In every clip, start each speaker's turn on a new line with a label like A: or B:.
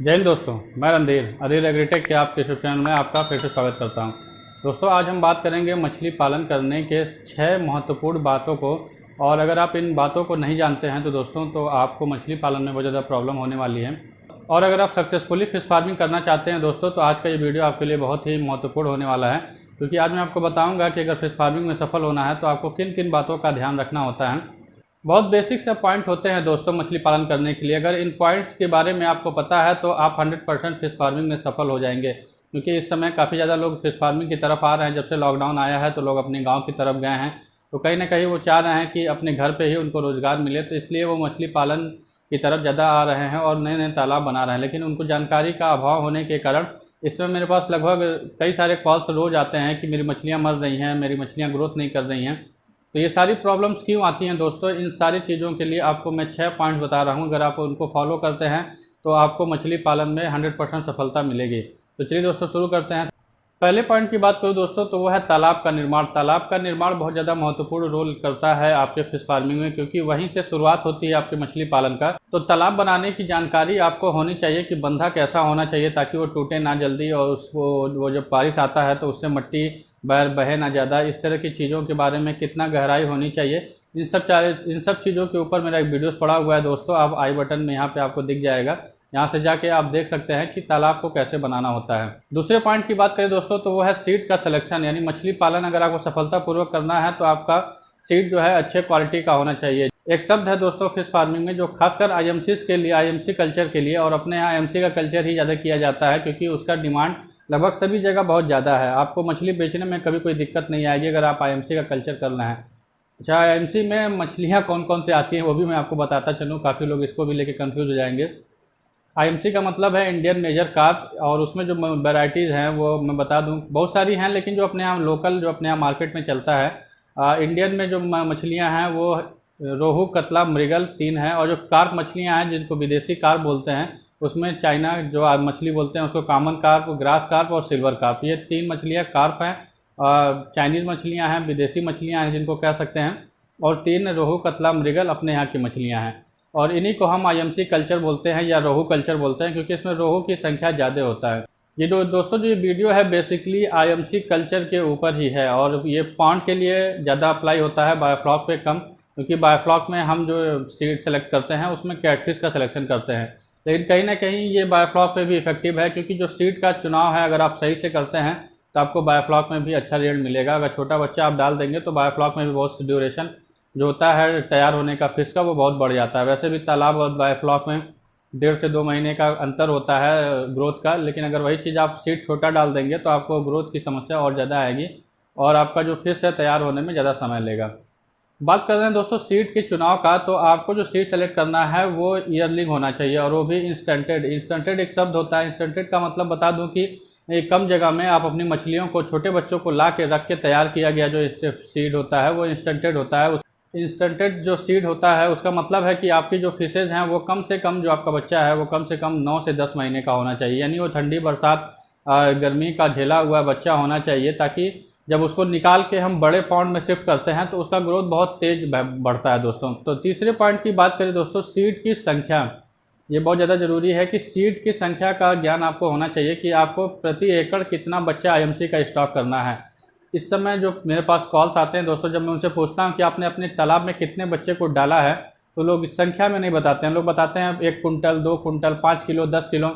A: जय हिंद दोस्तों, मैं रणधीर अधीर एग्रीटेक के आपके यूट्यूब चैनल में आपका फिर से स्वागत करता हूं। दोस्तों, आज हम बात करेंगे मछली पालन करने के 6 महत्वपूर्ण बातों को। और अगर आप इन बातों को नहीं जानते हैं तो दोस्तों आपको मछली पालन में बहुत ज़्यादा प्रॉब्लम होने वाली है। और अगर आप सक्सेसफुली फिश फार्मिंग करना चाहते हैं दोस्तों तो आज का ये वीडियो आपके लिए बहुत ही महत्वपूर्ण होने वाला है, क्योंकि आज मैं आपको बताऊँगा कि अगर फिश फार्मिंग में सफल होना है तो आपको किन किन बातों का ध्यान रखना होता है। बहुत बेसिक से पॉइंट होते हैं दोस्तों मछली पालन करने के लिए। अगर इन पॉइंट्स के बारे में आपको पता है तो आप 100% फिश फार्मिंग में सफल हो जाएंगे, क्योंकि इस समय काफ़ी ज़्यादा लोग फिश फार्मिंग की तरफ आ रहे हैं। जब से लॉकडाउन आया है तो लोग अपने गांव की तरफ गए हैं, तो कहीं ना कहीं वो चाह रहे हैं कि अपने घर पे ही उनको रोज़गार मिले, तो इसलिए वो मछली पालन की तरफ ज़्यादा आ रहे हैं और नए नए तालाब बना रहे हैं। लेकिन उनको जानकारी का अभाव होने के कारण इस समय मेरे पास लगभग कई सारे कॉल्स रोज़ आते हैं कि मेरी मछलियाँ मर रही हैं, मेरी मछलियाँ ग्रोथ नहीं कर रही हैं। तो ये सारी प्रॉब्लम्स क्यों आती हैं दोस्तों, इन सारी चीज़ों के लिए आपको मैं 6 पॉइंट बता रहा हूँ। अगर आप उनको फॉलो करते हैं तो आपको मछली पालन में 100% सफलता मिलेगी। तो चलिए दोस्तों शुरू करते हैं। पहले पॉइंट की बात करूँ दोस्तों तो वो है तालाब का निर्माण। तालाब का निर्माण बहुत ज़्यादा महत्वपूर्ण रोल करता है आपके फिश फार्मिंग में, क्योंकि वहीं से शुरुआत होती है आपके मछली पालन का। तो तालाब बनाने की जानकारी आपको होनी चाहिए कि बंधा कैसा होना चाहिए ताकि वो टूटे ना जल्दी, और उसको वो जब बारिश आता है तो उससे मिट्टी बहे ना ज़्यादा। इस तरह की चीज़ों के बारे में कितना गहराई होनी चाहिए, इन सब चीज़ों के ऊपर मेरा एक वीडियोस पड़ा हुआ है दोस्तों। आप आई बटन में यहाँ पे आपको दिख जाएगा, यहाँ से जाके आप देख सकते हैं कि तालाब को कैसे बनाना होता है। दूसरे पॉइंट की बात करें दोस्तों तो वो है सीड का सिलेक्शन। यानी मछली पालन अगर आपको सफलतापूर्वक करना है तो आपका सीड जो है अच्छे क्वालिटी का होना चाहिए। एक शब्द है दोस्तों फिश फार्मिंग में जो खासकर आईएमसीज के लिए, आईएमसी कल्चर के लिए, और अपने यहाँ आईएमसी का कल्चर ही ज़्यादा किया जाता है क्योंकि उसका डिमांड लगभग सभी जगह बहुत ज़्यादा है। आपको मछली बेचने में कभी कोई दिक्कत नहीं आएगी अगर आप आईएमसी का कल्चर करना है। अच्छा, आईएमसी में मछलियाँ कौन कौन से आती हैं वो भी मैं आपको बताता चलूँ, काफ़ी लोग इसको भी लेके कंफ्यूज हो जाएंगे। आईएमसी का मतलब है इंडियन मेजर कार्प, और उसमें जो वैराइटीज़ हैं वो मैं बता दूं बहुत सारी हैं, लेकिन जो अपने यहाँ लोकल जो अपने यहाँ मार्केट में चलता है, इंडियन में जो मछलियाँ हैं वो रोहू, कतला, मृगल 3 हैं। और जो कार्प मछलियाँ हैं जिनको विदेशी कार्प बोलते हैं, उसमें चाइना जो मछली बोलते हैं उसको कॉमन कार्प, ग्रास कार्प और सिल्वर कार्प, ये 3 मछलियाँ कार्प हैं। चाइनीज़ मछलियाँ हैं, विदेशी मछलियाँ हैं जिनको कह सकते हैं, और 3 रोहू, कतला, मृगल अपने यहाँ की मछलियाँ हैं। और इन्हीं को हम आईएमसी कल्चर बोलते हैं या रोहू कल्चर बोलते हैं, क्योंकि इसमें रोहू की संख्या ज़्यादा होता है। ये दोस्तों जो ये वीडियो है बेसिकली आईएमसी कल्चर के ऊपर ही है, और ये पॉन्ड के लिए ज़्यादा अप्लाई होता है, बायोफ्लॉक पे कम, क्योंकि बायोफ्लॉक में हम जो सीड सेलेक्ट करते हैं उसमें कैटफिश का सिलेक्शन करते हैं। लेकिन कहीं ना कहीं ये बायोफ्लॉक पे भी इफेक्टिव है, क्योंकि जो सीड का चुनाव है अगर आप सही से करते हैं तो आपको बायोफ्लॉक में भी अच्छा रिजल्ट मिलेगा। अगर छोटा बच्चा आप डाल देंगे तो बायोफ्लॉक में भी बहुत ड्यूरेशन जो होता है तैयार होने का फिश का वो बहुत बढ़ जाता है। वैसे भी तालाब और बायोफ्लॉक में 1.5 से 2 महीने का अंतर होता है ग्रोथ का, लेकिन अगर वही चीज़ आप सीड छोटा डाल देंगे तो आपको ग्रोथ की समस्या और ज़्यादा आएगी और आपका जो फिश है तैयार होने में ज़्यादा समय लेगा। बात कर रहे हैं दोस्तों सीड के चुनाव का, तो आपको जो सीड सेलेक्ट करना है वो ईयरलिंग होना चाहिए, और वो भी इंस्टेंटेड। इंस्टेंटेड एक शब्द होता है, इंस्टेंटेड का मतलब बता दूं कि कम जगह में आप अपनी मछलियों को, छोटे बच्चों को ला के रख के तैयार किया गया जो सीड होता है वो इंस्टेंटेड होता है। इंस्टेंटेड जो सीड होता है उसका मतलब है कि आपकी जो फिशेज हैं वो कम से कम, जो आपका बच्चा है वो कम से कम 9 से 10 महीने का होना चाहिए। यानी वो ठंडी, बरसात, गर्मी का झेला हुआ बच्चा होना चाहिए, ताकि जब उसको निकाल के हम बड़े पॉन्ड में शिफ्ट करते हैं तो उसका ग्रोथ बहुत तेज बढ़ता है दोस्तों। तो तीसरे पॉइंट की बात करें दोस्तों, सीड की संख्या। ये बहुत ज़्यादा ज़रूरी है कि सीड की संख्या का ज्ञान आपको होना चाहिए कि आपको प्रति एकड़ कितना बच्चा आईएमसी का स्टॉक करना है। इस समय जो मेरे पास कॉल्स आते हैं दोस्तों, जब मैं उनसे पूछता हूं कि आपने अपने तालाब में कितने बच्चे को डाला है, तो लोग इस संख्या में नहीं बताते हैं। लोग बताते हैं 1 कुंटल, 2 कुंटल, 5 किलो, 10 किलो।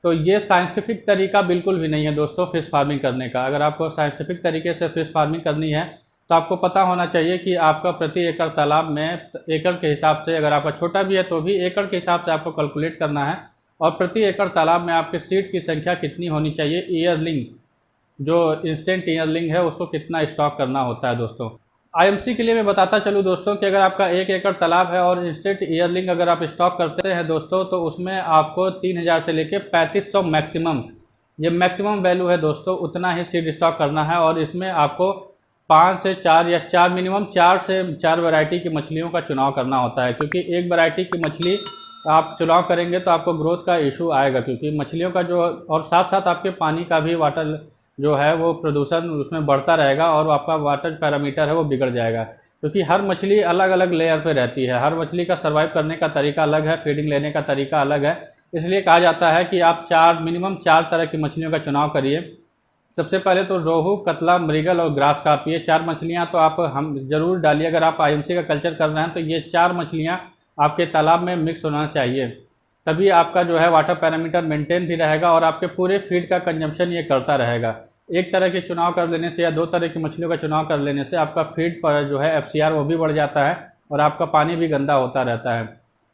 A: तो ये साइंटिफिक तरीका बिल्कुल भी नहीं है दोस्तों फिश फार्मिंग करने का। अगर आपको साइंटिफिक तरीके से फिश फार्मिंग करनी है तो आपको पता होना चाहिए कि आपका प्रति एकड़ तालाब में एकड़ के हिसाब से, अगर आपका छोटा भी है तो भी एकड़ के हिसाब से आपको कैलकुलेट करना है, और प्रति एकड़ तालाब में आपके सीड की संख्या कितनी होनी चाहिए, ईयरलिंग जो इंस्टेंट ईयरलिंग है उसको कितना स्टॉक करना होता है दोस्तों। आईएमसी के लिए मैं बताता चलूँ दोस्तों कि अगर आपका 1 एकड़ तालाब है और इंस्टेंट ईयरलिंग अगर आप स्टॉक करते हैं दोस्तों, तो उसमें आपको 3000 से लेके 3500 मैक्सिमम, ये मैक्सिमम वैल्यू है दोस्तों, उतना ही सीड स्टॉक करना है। और इसमें आपको 5 से 4 या 4 मिनिमम 4 से 4 वैरायटी की मछलियों का चुनाव करना होता है, क्योंकि एक वैरायटी की मछली आप चुनाव करेंगे तो आपको ग्रोथ का इशू आएगा, क्योंकि मछलियों का जो, और साथ साथ आपके पानी का भी, वाटर जो है वो प्रदूषण उसमें बढ़ता रहेगा और आपका वाटर पैरामीटर है वो बिगड़ जाएगा। क्योंकि हर मछली अलग अलग लेयर पे रहती है, हर मछली का सर्वाइव करने का तरीका अलग है, फीडिंग लेने का तरीका अलग है। इसलिए कहा जाता है कि आप मिनिमम 4 तरह की मछलियों का चुनाव करिए। सबसे पहले तो रोहू, कतला, मृगल और ग्रास कार्प, ये 4 मछलियाँ तो आप हम ज़रूर डालिए। अगर आप आईएमसी का कल्चर कर रहे हैं तो ये 4 मछलियाँ आपके तालाब में मिक्स होना चाहिए, तभी आपका जो है वाटर पैरामीटर मेंटेन भी रहेगा और आपके पूरे फीड का कंजम्पशन ये करता रहेगा। एक तरह के चुनाव कर लेने से या 2 तरह की मछलियों का चुनाव कर लेने से आपका फीड पर जो है FCR वो भी बढ़ जाता है और आपका पानी भी गंदा होता रहता है।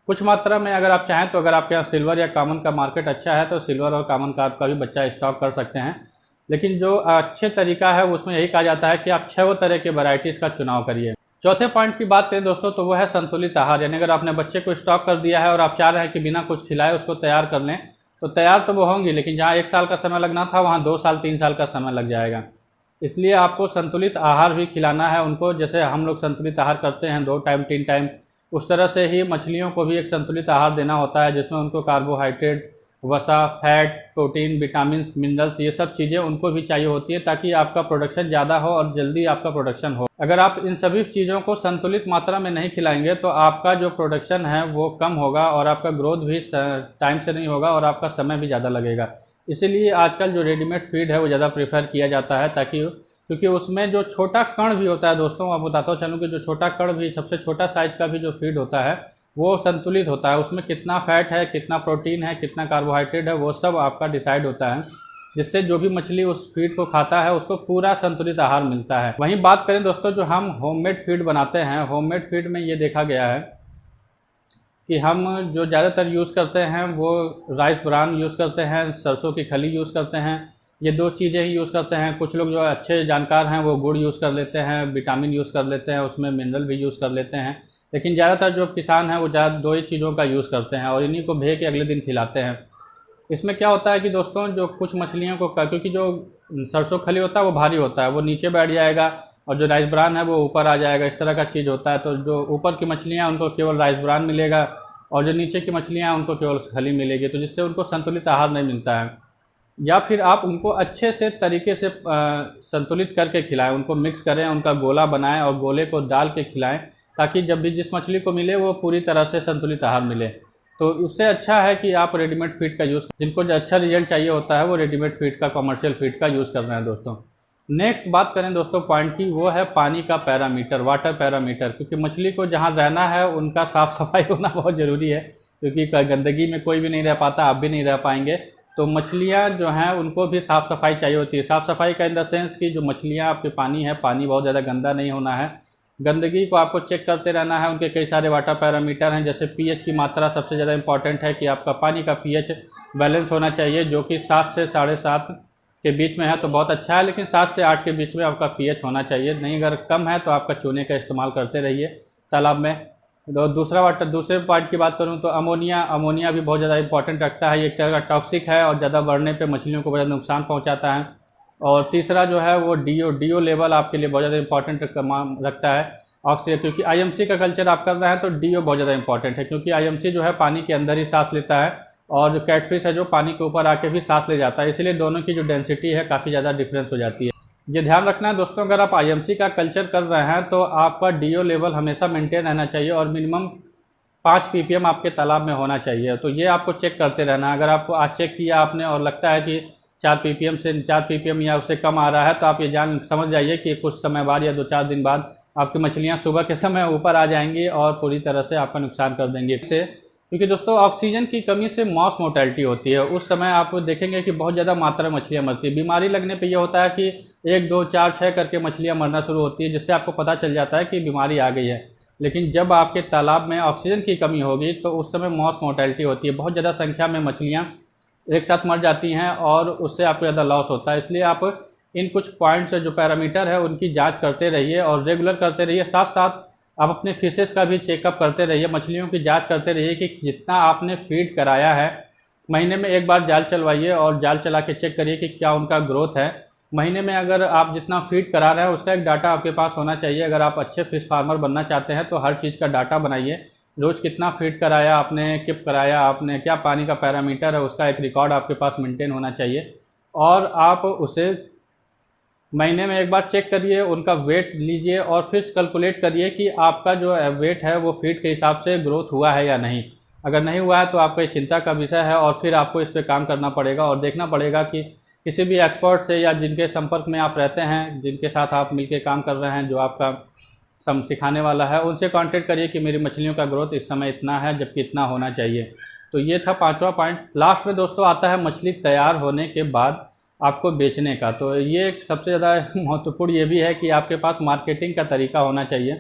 A: कुछ मात्रा में अगर आप चाहें तो अगर आपके यहाँ सिल्वर या कॉमन का मार्केट अच्छा है तो सिल्वर और कॉमन कार्प का भी बच्चा स्टॉक कर सकते हैं, लेकिन जो अच्छे तरीका है उसमें यही कहा जाता है कि आप 6 तरह के वैरायटीज़ का चुनाव करिए। चौथे पॉइंट की बात करें दोस्तों तो वो है संतुलित आहार। यानी अगर आपने बच्चे को स्टॉक कर दिया है और आप चाह रहे हैं कि बिना कुछ खिलाए उसको तैयार कर लें, तो तैयार तो वो होंगी, लेकिन जहाँ 1 साल का समय लगना था वहाँ 2 साल 3 साल का समय लग जाएगा। इसलिए आपको संतुलित आहार भी खिलाना है उनको। जैसे हम लोग संतुलित आहार करते हैं 2 टाइम 3 टाइम, उस तरह से ही मछलियों को भी एक संतुलित आहार देना होता है, जिसमें उनको कार्बोहाइड्रेट, वसा, फैट, प्रोटीन, विटामिन, मिनरल्स, ये सब चीज़ें उनको भी चाहिए होती है ताकि आपका प्रोडक्शन ज़्यादा हो और जल्दी आपका प्रोडक्शन हो। अगर आप इन सभी चीज़ों को संतुलित मात्रा में नहीं खिलाएंगे तो आपका जो प्रोडक्शन है वो कम होगा और आपका ग्रोथ भी टाइम से नहीं होगा और आपका समय भी ज़्यादा लगेगा। इसीलिए आजकल जो रेडीमेड फीड है वो ज़्यादा प्रेफर किया जाता है, ताकि क्योंकि उसमें जो छोटा कण भी होता है दोस्तों, मैं बताता हूँ चलूँ कि जो छोटा कण भी, सबसे छोटा साइज़ का भी जो फीड होता है वो संतुलित होता है। उसमें कितना फैट है, कितना प्रोटीन है, कितना कार्बोहाइड्रेट है, वो सब आपका डिसाइड होता है, जिससे जो भी मछली उस फीड को खाता है उसको पूरा संतुलित आहार मिलता है। वहीं बात करें दोस्तों जो हम होममेड फीड बनाते हैं, होममेड फीड में ये देखा गया है कि हम जो ज़्यादातर यूज़ करते हैं वो राइस ब्रान यूज़ करते हैं, सरसों की खली यूज़ करते हैं, ये 2 चीज़ें ही यूज़ करते हैं। कुछ लोग जो अच्छे जानकार हैं वो गुड़ यूज़ कर लेते हैं, विटामिन यूज़ कर लेते हैं, उसमें मिनरल भी यूज़ कर लेते हैं, लेकिन ज़्यादातर जो किसान हैं वो 2 ही चीज़ों का यूज़ करते हैं और इन्हीं को भे के अगले दिन खिलाते हैं। इसमें क्या होता है कि दोस्तों जो कुछ मछलियों को, क्योंकि जो सरसों खली होता है वो भारी होता है, वो नीचे बैठ जाएगा और जो राइस ब्रान है वो ऊपर आ जाएगा, इस तरह का चीज़ होता है। तो जो ऊपर की मछलियाँ उनको केवल राइस ब्रान मिलेगा और जो नीचे की मछलियाँ उनको केवल खली मिलेगी, तो जिससे उनको संतुलित आहार नहीं मिलता है। या फिर आप उनको अच्छे से तरीके से संतुलित करके खिलाएं, उनको मिक्स करें, उनका गोला बनाएं और गोले को डाल के खिलाएं, ताकि जब भी जिस मछली को मिले वो पूरी तरह से संतुलित आहार मिले। तो उससे अच्छा है कि आप रेडीमेड फीड का यूज़, जिनको जो अच्छा रिजल्ट चाहिए होता है वो रेडीमेड फीड का, कमर्शियल फीड का यूज़ कर रहे हैं दोस्तों। नेक्स्ट बात करें दोस्तों पॉइंट की, वो है पानी का पैरामीटर, वाटर पैरामीटर। क्योंकि मछली को जहाँ रहना है उनका साफ़ सफाई होना बहुत ज़रूरी है, क्योंकि गंदगी में कोई भी नहीं रह पाता, आप भी नहीं रह पाएंगे। तो मछलियाँ जो हैं उनको भी साफ़ सफाई चाहिए होती है। साफ़ सफाई का इन द सेंस कि जो मछलियाँ आपके पानी है, पानी बहुत ज़्यादा गंदा नहीं होना है, गंदगी को आपको चेक करते रहना है। उनके कई सारे वाटर पैरामीटर हैं, जैसे पीएच की मात्रा सबसे ज़्यादा इंपॉर्टेंट है कि आपका पानी का पीएच बैलेंस होना चाहिए, जो कि 7 से 7.5 के बीच में है तो बहुत अच्छा है, लेकिन 7 से 8 के बीच में आपका पीएच होना चाहिए। नहीं अगर कम है तो आपका चूने का इस्तेमाल करते रहिए तालाब में। तो दूसरे पार्ट की बात करूं तो अमोनिया भी बहुत ज़्यादा इंपॉर्टेंट रखता है। ये एक तरह का टॉक्सिक है और ज़्यादा बढ़ने पे मछलियों को बहुत ज़्यादा नुकसान पहुंचाता है। और तीसरा जो है वो डीओ लेवल आपके लिए बहुत ज़्यादा इंपॉर्टेंट रखता है ऑक्सीजन, क्योंकि आईएमसी का कल्चर आप कर रहे हैं तो डीओ बहुत ज़्यादा इंपॉर्टेंट है, क्योंकि आईएमसी जो है पानी के अंदर ही सांस लेता है और जो कैटफिश है जो पानी के ऊपर आके भी सांस ले जाता है, इसलिए दोनों की जो डेंसिटी है काफ़ी ज़्यादा डिफरेंस हो जाती है। ये ध्यान रखना है दोस्तों, अगर आप आईएमसी का कल्चर कर रहे हैं तो आपका डीओ लेवल हमेशा मेंटेन रहना चाहिए और मिनिमम 5 ppm आपके तालाब में होना चाहिए। तो ये आपको चेक करते रहना है। अगर आपको आज चेक किया आपने और लगता है कि 4 ppm या उससे कम आ रहा है, तो आप ये समझ जाइए कि कुछ समय बाद या 2-4 दिन बाद आपकी मछलियाँ सुबह के समय ऊपर आ जाएंगी और पूरी तरह से आपका नुकसान कर देंगी। इससे क्योंकि दोस्तों ऑक्सीजन की कमी से मॉस मोर्टेलिटी होती है, उस समय आप देखेंगे कि बहुत ज़्यादा मात्रा में मछलियाँ मरती है। बीमारी लगने पे ये होता है कि 1, 2, 4, 6 करके मछलियाँ मरना शुरू होती है, जिससे आपको पता चल जाता है कि बीमारी आ गई है। लेकिन जब आपके तालाब में ऑक्सीजन की कमी होगी तो उस समय मॉस मोर्टेलिटी होती है, बहुत ज़्यादा संख्या में मछलियाँ एक साथ मर जाती हैं और उससे आपको ज़्यादा लॉस होता है। इसलिए आप इन कुछ पॉइंट्स जो पैरामीटर है उनकी जाँच करते रहिए और रेगुलर करते रहिए। साथ साथ आप अपने फिशेस का भी चेकअप करते रहिए, मछलियों की जांच करते रहिए कि जितना आपने फीड कराया है, महीने में एक बार जाल चलवाइए और जाल चला के चेक करिए कि क्या उनका ग्रोथ है। महीने में अगर आप जितना फीड करा रहे हैं उसका एक डाटा आपके पास होना चाहिए। अगर आप अच्छे फिश फार्मर बनना चाहते हैं तो हर चीज़ का डाटा बनाइए, रोज़ कितना फीड कराया आपने, किप कराया आपने, क्या पानी का पैरामीटर है, उसका एक रिकॉर्ड आपके पास मेंटेन होना चाहिए। और आप उसे महीने में एक बार चेक करिए, उनका वेट लीजिए और फिर कैलकुलेट करिए कि आपका जो वेट है वो फीड के हिसाब से ग्रोथ हुआ है या नहीं। अगर नहीं हुआ है तो आपका ये चिंता का विषय है और फिर आपको इस पर काम करना पड़ेगा और देखना पड़ेगा कि किसी भी एक्सपर्ट से या जिनके संपर्क में आप रहते हैं, जिनके साथ आप मिलकर काम कर रहे हैं, जो आपका सिखाने वाला है, उनसे कांटेक्ट करिए कि मेरी मछलियों का ग्रोथ इस समय इतना है जबकि इतना होना चाहिए। तो ये था 5वां पॉइंट। लास्ट में दोस्तों आता है मछली तैयार होने के बाद आपको बेचने का। तो ये सबसे ज़्यादा महत्वपूर्ण ये भी है कि आपके पास मार्केटिंग का तरीका होना चाहिए।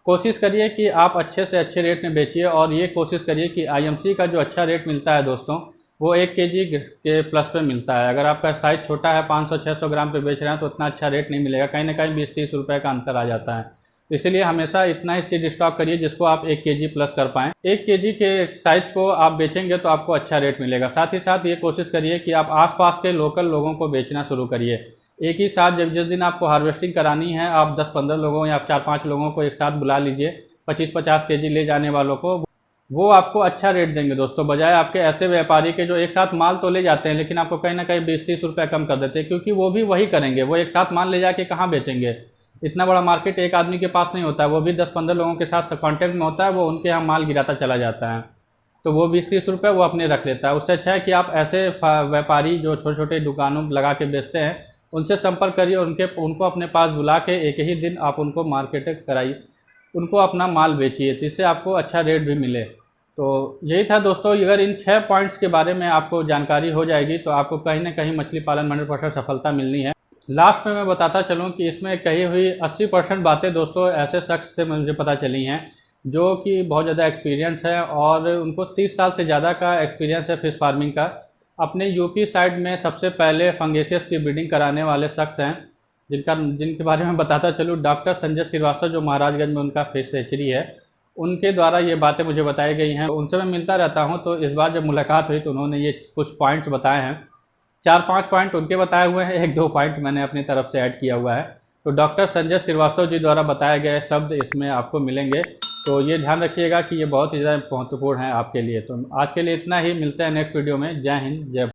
A: कोशिश करिए कि आप अच्छे से अच्छे रेट में बेचिए और ये कोशिश करिए कि आईएमसी का जो अच्छा रेट मिलता है दोस्तों, वो 1 केजी के प्लस पे मिलता है। अगर आपका साइज़ छोटा है, 500-600 ग्राम पे बेच रहे हैं, तो उतना अच्छा रेट नहीं मिलेगा, कहीं ना कहीं 20-30 रुपये का अंतर आ जाता है। इसलिए हमेशा इतना ही सीड स्टॉक करिए जिसको आप 1 केजी प्लस कर पाएँ। 1 केजी के साइज़ को आप बेचेंगे तो आपको अच्छा रेट मिलेगा। साथ ही साथ ये कोशिश करिए कि आप आसपास के लोकल लोगों को बेचना शुरू करिए। एक ही साथ जब जिस दिन आपको हार्वेस्टिंग करानी है, आप 10-15 लोगों या 4-5 लोगों को एक साथ बुला लीजिए, 25-50 केजी ले जाने वालों को, वो आपको अच्छा रेट देंगे दोस्तों, बजाय आपके ऐसे व्यापारी के जो एक साथ माल तो ले जाते हैं लेकिन आपको कहीं ना कहीं 20-30 रुपये कम कर देते हैं, क्योंकि वो भी वही करेंगे। वो एक साथ माल ले जाके कहाँ बेचेंगे? इतना बड़ा मार्केट एक आदमी के पास नहीं होता है, वो भी 10-15 लोगों के साथ कॉन्टैक्ट में होता है, वो उनके यहाँ माल गिराता चला जाता है, तो वो 20-30 रुपये वो अपने रख लेता है। उससे अच्छा है कि आप ऐसे व्यापारी जो छोटे छोटे दुकानों लगा के बेचते हैं, उनसे संपर्क करिए, उनको अपने पास बुला के एक ही दिन आप उनको मार्केट कराइए, उनको अपना माल बेचिए, तो इससे आपको अच्छा रेट भी मिले। तो यही था दोस्तों। अगर इन 6 पॉइंट्स के बारे में आपको जानकारी हो जाएगी तो आपको कहीं ना कहीं मछली पालन 100% सफलता मिलनी है। लास्ट में मैं बताता चलूँ कि इसमें कही हुई 80% बातें दोस्तों ऐसे शख्स से मुझे पता चली हैं जो कि बहुत ज़्यादा एक्सपीरियंस है और उनको 30 साल से ज़्यादा का एक्सपीरियंस है फिश फार्मिंग का। अपने यूपी साइड में सबसे पहले फंगेसियस की ब्रीडिंग कराने वाले शख्स हैं, जिनके बारे में बताता चलूँ, डॉक्टर संजय श्रीवास्तव, जो महाराजगंज में उनका फिश हैचरी है, उनके द्वारा ये बातें मुझे बताई गई हैं। उनसे मैं मिलता रहता हूँ, तो इस बार जब मुलाकात हुई तो उन्होंने ये कुछ पॉइंट्स बताए हैं। 4-5 पॉइंट उनके बताए हुए हैं, 1-2 पॉइंट मैंने अपनी तरफ से ऐड किया हुआ है। तो डॉक्टर संजय श्रीवास्तव जी द्वारा बताए गए शब्द इसमें आपको मिलेंगे, तो ये ध्यान रखिएगा कि ये बहुत ही ज़्यादा महत्वपूर्ण है आपके लिए। तो आज के लिए इतना ही, मिलते हैं नेक्स्ट वीडियो में। जय हिंद, जय भारत।